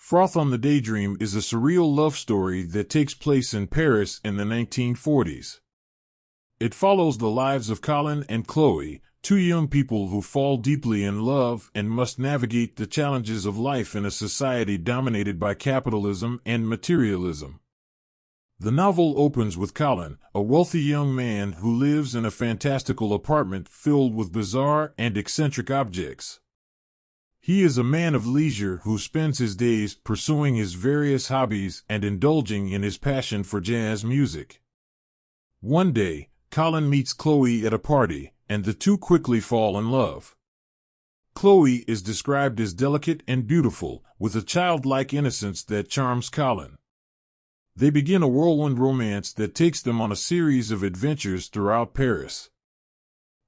Froth on the Daydream is a surreal love story that takes place in Paris in the 1940s. It follows the lives of Colin and Chloe, two young people who fall deeply in love and must navigate the challenges of life in a society dominated by capitalism and materialism. The novel opens with Colin, a wealthy young man who lives in a fantastical apartment filled with bizarre and eccentric objects. He is a man of leisure who spends his days pursuing his various hobbies and indulging in his passion for jazz music. One day, Colin meets Chloe at a party, and the two quickly fall in love. Chloe is described as delicate and beautiful, with a childlike innocence that charms Colin. They begin a whirlwind romance that takes them on a series of adventures throughout Paris.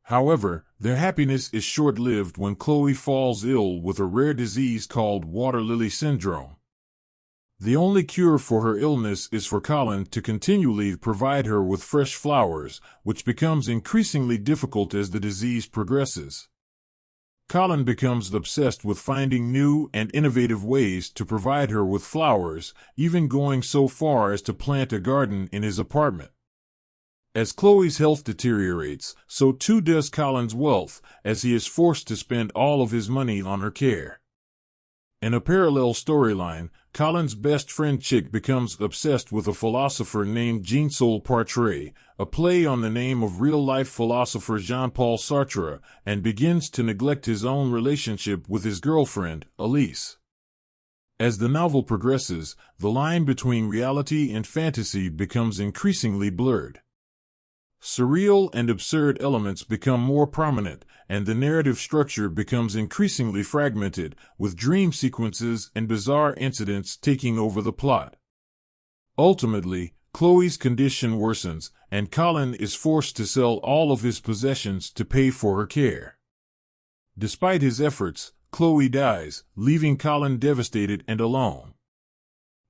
However, their happiness is short-lived when Chloe falls ill with a rare disease called water lily syndrome. The only cure for her illness is for Colin to continually provide her with fresh flowers, which becomes increasingly difficult as the disease progresses. Colin becomes obsessed with finding new and innovative ways to provide her with flowers, even going so far as to plant a garden in his apartment. As Chloe's health deteriorates, so too does Colin's wealth, as he is forced to spend all of his money on her care. In a parallel storyline, Colin's best friend Chick becomes obsessed with a philosopher named Jean-Paul Sartre, a play on the name of real-life philosopher Jean-Paul Sartre, and begins to neglect his own relationship with his girlfriend, Elise. As the novel progresses, the line between reality and fantasy becomes increasingly blurred. Surreal and absurd elements become more prominent, and the narrative structure becomes increasingly fragmented, with dream sequences and bizarre incidents taking over the plot. Ultimately, Chloe's condition worsens, and Colin is forced to sell all of his possessions to pay for her care. Despite his efforts, Chloe dies, leaving Colin devastated and alone.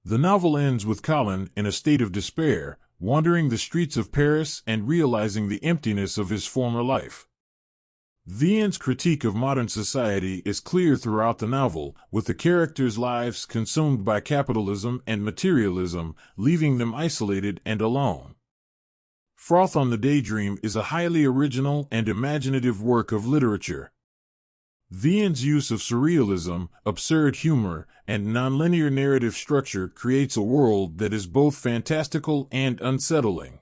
The novel ends with Colin in a state of despair, wandering the streets of Paris and realizing the emptiness of his former life. Vian's critique of modern society is clear throughout the novel, with the characters' lives consumed by capitalism and materialism, leaving them isolated and alone. Froth on the Daydream is a highly original and imaginative work of literature. Vian's use of surrealism, absurd humor, and nonlinear narrative structure creates a world that is both fantastical and unsettling.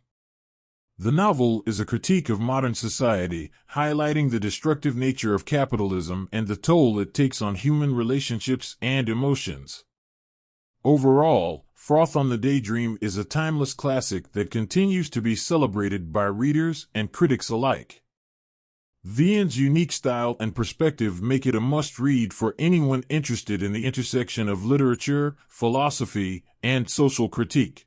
The novel is a critique of modern society, highlighting the destructive nature of capitalism and the toll it takes on human relationships and emotions. Overall, Froth on the Daydream is a timeless classic that continues to be celebrated by readers and critics alike. Vian's unique style and perspective make it a must-read for anyone interested in the intersection of literature, philosophy, and social critique.